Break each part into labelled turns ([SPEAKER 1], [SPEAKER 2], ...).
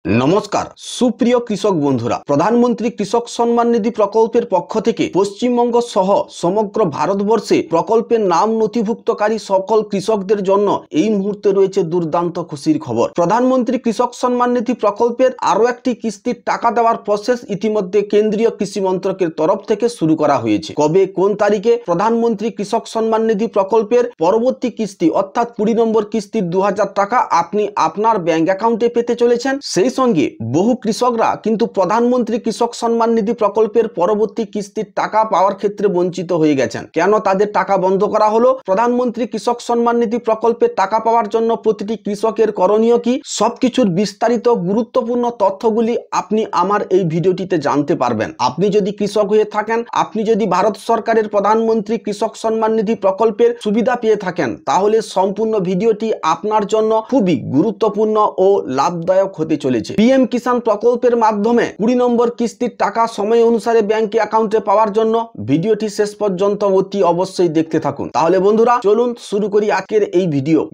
[SPEAKER 1] নমস্কার সুপ্রিয় কৃষক বন্ধুরা, প্রধানমন্ত্রী কৃষক সম্মান নিধি প্রকল্পের পক্ষ থেকে পশ্চিমবঙ্গ সহ সমগ্র ভারতবর্ষে প্রকল্পের নাম নথিভুক্তকারী সকল কৃষকদের জন্য এই মুহূর্তে রয়েছে দুর্দান্ত খুশির খবর। প্রধানমন্ত্রী কৃষক সম্মান নিধি প্রকল্পের আরও একটি কিস্তির টাকা দেওয়ার প্রসেস ইতিমধ্যে কেন্দ্রীয় কৃষি মন্ত্রকের তরফ থেকে শুরু করা হয়েছে। কবে কোন তারিখে প্রধানমন্ত্রী কৃষক সম্মান নিধি প্রকল্পের পরবর্তী কিস্তি অর্থাৎ 20 নম্বর কিস্তির 2000 টাকা আপনি আপনার ব্যাংক অ্যাকাউন্টে পেতে চলেছেন, সেই সঙ্গে বহু কৃষকরা কিন্তু প্রধানমন্ত্রী কৃষক সম্মান নিধি প্রকল্পের পরবর্তী কিস্তির টাকা পাওয়ার ক্ষেত্রে বঞ্চিত হয়ে গেছেন। কেন তাদের টাকা বন্ধ করা হলো, প্রধানমন্ত্রী কৃষক সম্মান নিধি প্রকল্পের টাকা পাওয়ার জন্য প্রতিটি কৃষকের করণীয় কি, সবকিছুর বিস্তারিত গুরুত্বপূর্ণ তথ্যগুলি আপনি আমার এই ভিডিওটিতে জানতে পারবেন। আপনি যদি কৃষক হয়ে থাকেন, আপনি যদি ভারত সরকারের প্রধানমন্ত্রী কৃষক সম্মান নিধি প্রকল্পের সুবিধা পেয়ে থাকেন, তাহলে সম্পূর্ণ ভিডিওটি আপনার জন্য খুবই গুরুত্বপূর্ণ ও লাভদায়ক হতে চলেছে। পিএম কিষাণ প্রকল্পের মাধ্যমে 20 নম্বর কিস্তির টাকা সময় অনুসারে ব্যাংক অ্যাকাউন্টে পাওয়ার জন্য ভিডিওটি শেষ পর্যন্ত অতি অবশ্যই দেখতে থাকুন। তাহলে বন্ধুরা চলুন শুরু করি আজকের এই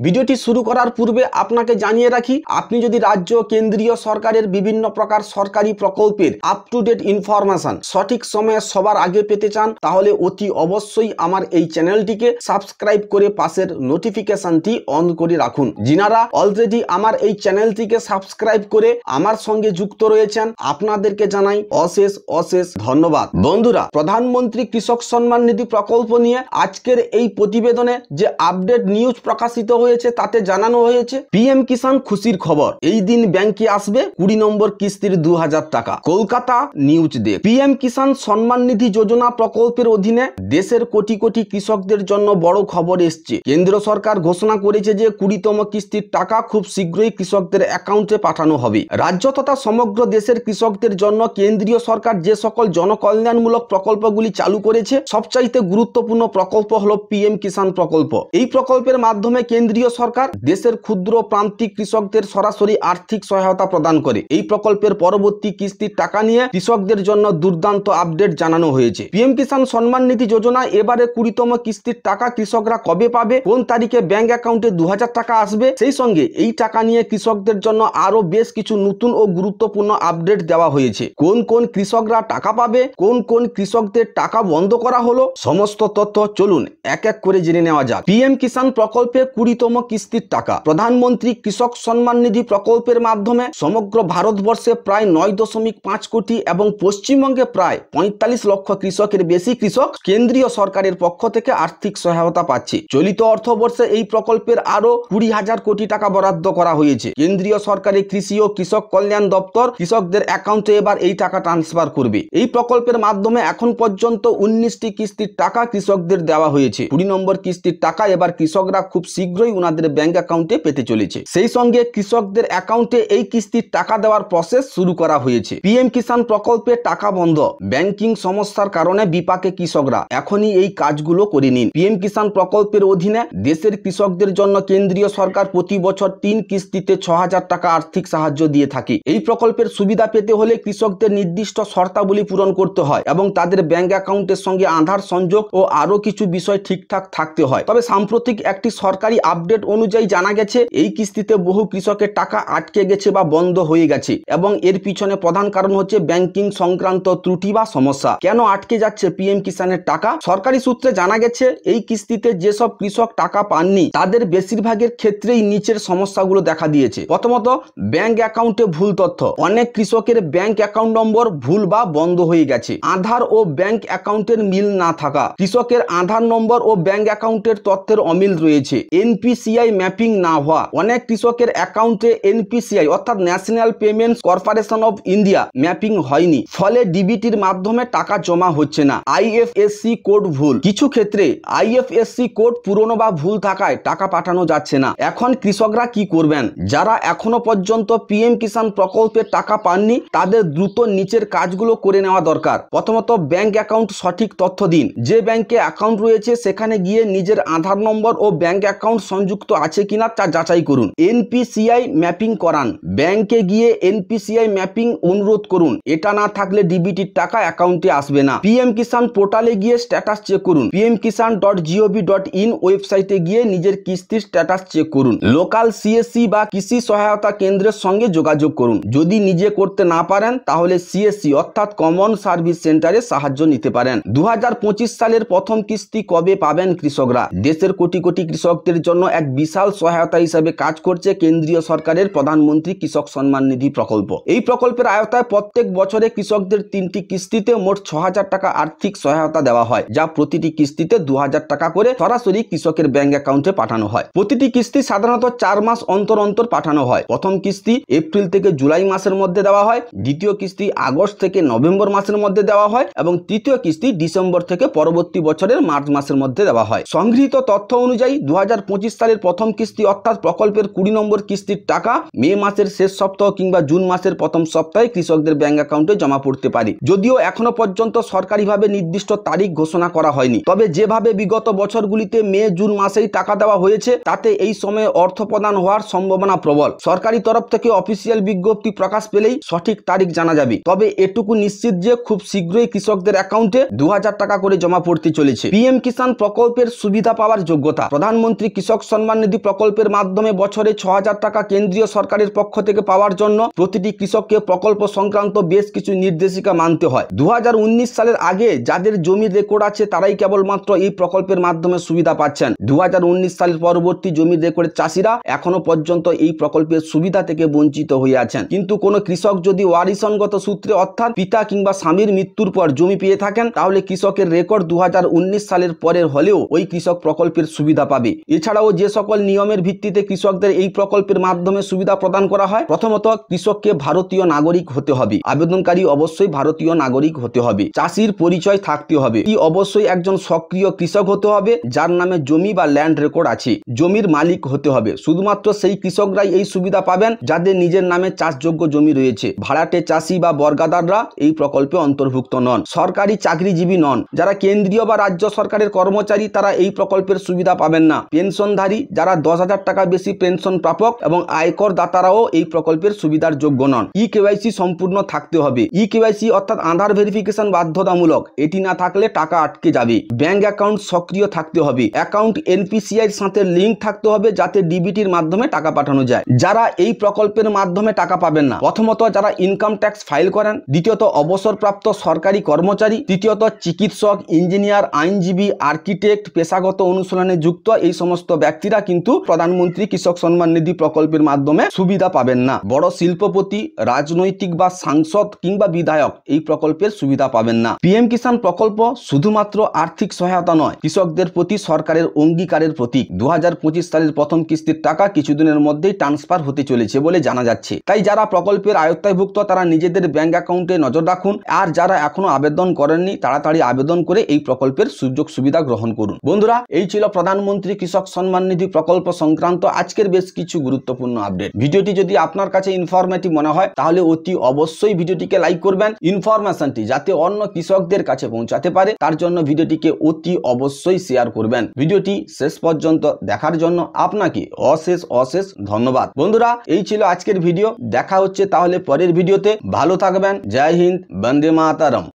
[SPEAKER 1] ভিডিওটি শুরু করার পূর্বে আপনাকে জানিয়ে রাখি, আপনি যদি রাজ্য কেন্দ্রীয় সরকারের বিভিন্ন প্রকার সরকারি প্রকল্পের আপ টু ডেট ইনফরমেশন সঠিক সময়ে সবার আগে পেতে চান, তাহলে অতি অবশ্যই আমার এই চ্যানেলটিকে সাবস্ক্রাইব করে পাশের নোটিফিকেশনটি অন করে রাখুন। যিনারা অলরেডি আমার এই চ্যানেলটিকে সাবস্ক্রাইব করে আমার সঙ্গে যুক্ত রয়েছেন, আপনাদেরকে জানাই অশেষ অশেষ ধন্যবাদ। বন্ধুরা, প্রধানমন্ত্রী কৃষক সম্মান নিধি প্রকল্প নিয়ে আজকের এই প্রতিবেদনে যে আপডেট নিউজ প্রকাশিত হয়েছে তাতে জানানো হয়েছে পিএম কিষাণ খুশির খবর, এই দিন ব্যাংকে আসবে 20 নম্বর কিস্তির 2000 টাকা। Kolkata news desk. PM Kisan Samman Nidhi যোজনা প্রকল্পের অধীনে দেশের কোটি কোটি কৃষকদের জন্য বড় খবর এসছে। কেন্দ্র সরকার ঘোষণা করেছে যে 20তম কিস্তির টাকা খুব শীঘ্রই কৃষকদের অ্যাকাউন্টে পাঠানো হবে। রাজ্য তথা সমগ্র দেশের কৃষকদের জন্য কেন্দ্রীয় সরকার যে সকল জনকল্যাণমূলক প্রকল্পগুলি চালু করেছে, সবচাইতে গুরুত্বপূর্ণ প্রকল্প হলো পিএম কিষাণ প্রকল্প। এই প্রকল্পের মাধ্যমে কেন্দ্রীয় সরকার দেশের ক্ষুদ্র প্রান্তিক কৃষকদের সরাসরি আর্থিক সহায়তা প্রদান করে। এই প্রকল্পের পরবর্তী কিস্তির টাকা নিয়ে কৃষকদের জন্য দুর্দান্ত আপডেট জানানো হয়েছে। পিএম কিষাণ সম্মান নিধি যোজনায় এবারে 20তম কিস্তির টাকা কৃষকরা কবে পাবে, কোন তারিখে ব্যাংক অ্যাকাউন্টে 2000 টাকা আসবে, সেই সঙ্গে এই টাকা নিয়ে কৃষকদের জন্য আরো বেশ কিছু নতুন ও গুরুত্বপূর্ণ আপডেট দেওয়া হয়েছে। কোন কোন কৃষকরা টাকা পাবে, কোন কোন কৃষকদের টাকা বন্ধ করা হলো, সমস্ত তথ্য চলুন এক এক করে জেনে নেওয়া যাক। পিএম কিষাণ প্রকল্পে 20তম কিস্তির টাকা। প্রধানমন্ত্রী কৃষক সম্মান নিধি প্রকল্পের মাধ্যমে সমগ্র ভারতবর্ষে প্রায় 9.5 কোটি এবং পশ্চিমবঙ্গে প্রায় 45 লক্ষ কৃষকের বেশি কৃষক কেন্দ্রীয় সরকারের পক্ষ থেকে আর্থিক সহায়তা পাচ্ছে। চলিত অর্থবর্ষে এই প্রকল্পের আরো 20,000 কোটি টাকা বরাদ্দ করা হয়েছে। কেন্দ্রীয় সরকারের কৃষি ও কৃষক কল্যাণ দপ্তর কৃষকদের অ্যাকাউন্টে এবার এই টাকা ট্রান্সফার করবে। এই প্রকল্পের মাধ্যমে এখন পর্যন্ত 19টি কিস্তির টাকা কৃষকদের দেওয়া হয়েছে। 20 নম্বর কিস্তির টাকা এবার কৃষকরা খুব শীঘ্রই ওনাদের ব্যাংক অ্যাকাউন্টে পেতে চলেছে। সেই সঙ্গে কৃষকদের অ্যাকাউন্টে এই কিস্তির টাকা দেওয়ার প্রসেস শুরু করা হয়েছে। পিএম কিষাণ প্রকল্পে টাকা বন্ধ, ব্যাংকিং সমস্যার কারণে বিপাকে কৃষকরা, এখনই এই কাজগুলো করে নিন। পিএম কিষাণ প্রকল্পের অধীনে দেশের কৃষকদের জন্য কেন্দ্রীয় সরকার প্রতি বছর 3 কিস্তিতে 6000 টাকা আর্থিক সাহায্য দিয়ে থাকে। এই প্রকল্পের সুবিধা পেতে হলে কৃষকদের নির্দিষ্ট শর্তাবলী পূরণ করতে হয় এবং তাদের ব্যাংক অ্যাকাউন্টের সঙ্গে আধার সংযোগ ও আরো কিছু বিষয় ঠিকঠাক থাকতে হয়। তবে সাম্প্রতিক একটি সরকারি আপডেট অনুযায়ী জানা গেছে এই কিস্তিতে বহু কৃষকের টাকা আটকে গেছে বা বন্ধ হয়ে গেছে এবং এর পিছনে প্রধান কারণ হচ্ছে ব্যাংকিং সংক্রান্ত ত্রুটি বা সমস্যা। কেন আটকে যাচ্ছে পিএম কিষাণের টাকা? সরকারি সূত্রে জানা গেছে এই কিস্তিতে যেসব কৃষক টাকা পাননি তাদের বেশিরভাগের ক্ষেত্রেই নিচের সমস্যাগুলো দেখা দিয়েছে। প্রথমত, ব্যাংক অ্যাকাউন্টে ভুল তথ্য। অনেক কৃষকের ব্যাংক অ্যাকাউন্ট নম্বর ভুল বা বন্ধ হয়ে গেছে। আধার ও ব্যাংক অ্যাকাউন্টের মিল না থাকা। কৃষকের আধার নম্বর ও ব্যাংক অ্যাকাউন্টের তথ্যের অমিল রয়েছে। এনপিসিআই ম্যাপিং না হওয়া। অনেক কৃষকের অ্যাকাউন্টে এনপিসিআই অর্থাৎ national payments corporation of India mapping হয়নি, ফলে ডিবিটির মাধ্যমে টাকা জমা হচ্ছে না। আইএফএসসি কোড ভুল। কিছু ক্ষেত্রে আইএফএসসি কোড পুরনো বা ভুল থাকায় টাকা পাঠানো যাচ্ছে না। এখন কৃষকরা কি করবেন? যারা এখনো পর্যন্ত পিএম কিষাণ প্রকল্পের টাকা পাননি তাদের দ্রুত নিচের কাজগুলো করে নেওয়া দরকার। প্রথমত, ব্যাংক অ্যাকাউন্ট সঠিক তথ্য দিন। যে ব্যাংকে অ্যাকাউন্ট রয়েছে সেখানে গিয়ে নিজের আধার নম্বর ও ব্যাংক অ্যাকাউন্ট সংযুক্ত আছে কিনা তা যাচাই করুন। এনপিসিআই ম্যাপিং করান। ব্যাংকে গিয়ে এনপিসিআই ম্যাপিং অনুরোধ করুন। এটা না থাকলে ডিবিটির টাকা অ্যাকাউন্টে আসবে না। পিএম কিষাণ পোর্টালে গিয়ে স্ট্যাটাস চেক করুন। pmkisan.gov.in ওয়েবসাইটে গিয়ে নিজের কিস্তির স্ট্যাটাস চেক করুন। লোকাল সিএসসি বা কৃষি সহায়তা কেন্দ্রের সঙ্গে যোগাযোগ করুন। যদি নিজে করতে না পারেন তাহলে সিএসসি অর্থাৎ কমন সার্ভিস সেন্টারে সাহায্য নিতে পারেন। 2025 সালের প্রথম কিস্তি কবে পাবেন কৃষকরা? দেশের কোটি কোটি কৃষকদের জন্য এক বিশাল সহায়তা হিসেবে কাজ করছে কেন্দ্রীয় সরকারের প্রধানমন্ত্রী কৃষক সম্মান নিধি প্রকল্প। এই প্রকল্পের আওতায় প্রত্যেক বছরে কৃষকদের 3টি কিস্তিতে মোট 6,000 টাকা আর্থিক সহায়তা দেওয়া হয়, যা প্রতিটি কিস্তিতে 2,000 টাকা করে সরাসরি কৃষকের ব্যাংক অ্যাকাউন্টে পাঠানো হয়। প্রতিটি কিস্তি সাধারণত 4 মাস অন্তর অন্তর পাঠানো হয়। প্রথম কিস্তি এপ্রিল থেকে জুলাই মাসের মধ্যে দেওয়া হয়, দ্বিতীয় কিস্তি আগস্ট থেকে নভেম্বর মাসের মধ্যে দেওয়া হয় এবং তৃতীয় কিস্তি ডিসেম্বর থেকে পরবর্তী বছরের মার্চ মাসের মধ্যে দেওয়া হয়। সংগৃহীত তথ্য অনুযায়ী 2025 সালের প্রথম কিস্তি অর্থাৎ প্রকল্পের 20 নম্বর কিস্তির টাকা মে মাসের শেষ সপ্তাহ কিংবা জুন মাসের প্রথম সপ্তাহে কৃষকদের ব্যাংক অ্যাকাউন্টে জমা পড়তে পারে। যদিও এখনো পর্যন্ত সরকারিভাবে নির্দিষ্ট তারিখ ঘোষণা করা হয়নি, তবে যেভাবে বিগত বছরগুলিতে মে জুন মাসেই টাকা দেওয়া হয়েছে তাতে এই সময়ে অর্থ প্রদান হওয়ার সম্ভাবনা প্রবল। সরকারি তরফ থেকে অফিসিয়াল বিজ্ঞপ্তি প্রকাশ পেলেই সঠিক তারিখ জানা যাবে। তবে এটুকু নিশ্চিত যে খুব শীঘ্রই কৃষকদের অ্যাকাউন্টে 2,000 টাকা করে জমা পড়তে চলেছে। পিএম কিষাণ প্রকল্পের সুবিধা পাওয়ার যোগ্যতা। প্রধানমন্ত্রী কৃষক সম্মান নিধি প্রকল্পের মাধ্যমে বছরে 6,000 টাকা কেন্দ্রীয় সরকারের পক্ষ থেকে পাওয়ার জন্য প্রতিটি কৃষককে প্রকল্প সংক্রান্ত বেশ কিছু নির্দেশিকা মানতে হয়। 2019 সালের আগে যাদের জমির রেকর্ড আছে তারাই কেবলমাত্র এই প্রকল্পের মাধ্যমে সুবিধা পাচ্ছেন। 2019 সালের পরবর্তী জমির রেকর্ডের চাষিরা এখনো পর্যন্ত এই প্রকল্পের সুবিধা থেকে বঞ্চিত হয়ে আছেন। কিন্তু কোনো কৃষক যদি ওয়ারিশনগত সূত্রে অর্থাৎ পিতা কিংবা স্বামীর মৃত্যুর পর জমি পেয়ে থাকেন তাহলে কৃষকের রেকর্ড 2019 সালের পরের হলেও ওই কৃষক প্রকল্পের সুবিধা পাবে। এছাড়াও যে সকল নিয়মের ভিত্তিতে কৃষকদের এই প্রকল্পের মাধ্যমে সুবিধা প্রদান করা হয়, প্রথমত কৃষককে ভারতীয় নাগরিক হতে হবে। আবেদনকারী অবশ্যই ভারতীয় নাগরিক হতে হবে। চাষির পরিচয় থাকতে হবে। অবশ্যই একজন সক্রিয় কৃষক হতে হবে যার নামে জমি বা ল্যান্ড রেকর্ড আছে। জমির মালিক হতে হবে। শুধুমাত্র সেই কৃষকরাই এই সুবিধা পাবেন যাদের নিজের নামে চাষযোগ্য জমি রয়েছে। ভাড়াটে চাষি বা বর্গাদাররা এই প্রকল্পে অন্তর্ভুক্ত নন। সরকারি চাকরিজীবী নন। যারা কেন্দ্রীয় বা রাজ্য সরকারের কর্মচারী তারা এই প্রকল্পের সুবিধা পাবেন না। পেনশনধারী যারা 10,000 টাকা বেশি পেনশন প্রাপক এবং আয়কর দাতারাও এই প্রকল্পের সুবিধার যোগ্য নন। কেওয়াইসি সম্পূর্ণ থাকতে হবে। কেওয়াইসি অর্থাৎ আধার ভেরিফিকেশন বাধ্যতামূলক। এটি না থাকলে টাকা আটকে যাবে। ব্যাংক অ্যাকাউন্ট সক্রিয় থাকতে হবে। অ্যাকাউন্ট এনপিসিআই এর সাথে লিংক থাকতে হবে যাতে ডিবিটির মাধ্যমে টাকা পাঠানো যায়। যারা এই প্রকল্পের মাধ্যমে টাকা পাবেন না, প্রথমত যারা ইনকাম ট্যাক্স ফাইল করেন, দ্বিতীয়ত অবসরপ্রাপ্ত সরকারি কর্মচারী, তৃতীয়ত চিকিৎসক, ইঞ্জিনিয়ার, আইনজীবী, আর্কিটেক্ট, পেশাগত অনুশীলনে যুক্ত এই সমস্ত ব্যক্তিরা কিন্তু প্রধানমন্ত্রী কৃষক সম্মান নিধি প্রকল্পের মাধ্যমে সুবিধা পাবেন না। বড় শিল্পপতি, রাজনৈতিক বা সাংসদ কিংবা বিধায়ক এই প্রকল্পের সুবিধা পাবেন না। পিএম কিষাণ প্রকল্প শুধুমাত্র আর্থিক সহায়তা নয়, কৃষকদের প্রতি সরকারের অঙ্গীকারের প্রতীক। 2025 সালের প্রথম কিস্তির টাকা কিছুদিনের মধ্যেই ট্রান্সফার হতে চলেছে বলে জানা যাচ্ছে। তাই যারা প্রকল্পের আয়ত্তায়ভুক্ত তারা নিজেদের ব্যাংক অ্যাকাউন্টে নজর রাখুন। আর যারা এখনো আবেদন করেননি তাড়াতাড়ি আবেদন করে এই প্রকল্পের সুযোগ সুবিধা গ্রহণ করুন। বন্ধুরা, এই ছিল প্রধানমন্ত্রী কৃষক সম্মান নিধি প্রকল্প সংক্রান্ত আজকের বেশ কিছু গুরুত্বপূর্ণ আপডেট। ভিডিওটি যদি আপনার কাছে ইনফরমেটিভ মনে হয় তাহলে অতি অবশ্যই ভিডিওটিকে লাইক করবেন। ইনফরমেশনটি যাতে অন্য কৃষকদের কাছে পৌঁছাতে পারে তার জন্য ভিডিওটিকে অতি অবশ্যই শেয়ার করবেন। ভিডিওটি শেষ পর্যন্ত দেখার জন্য আপনাকে অশেষ অশেষ ধন্যবাদ। বন্ধুরা, এই ছিল আজকের ভিডিও। দেখা হচ্ছে তাহলে পরের ভিডিওতে। ভালো থাকবেন। জয় হিন্দ, বন্দে মাতরম।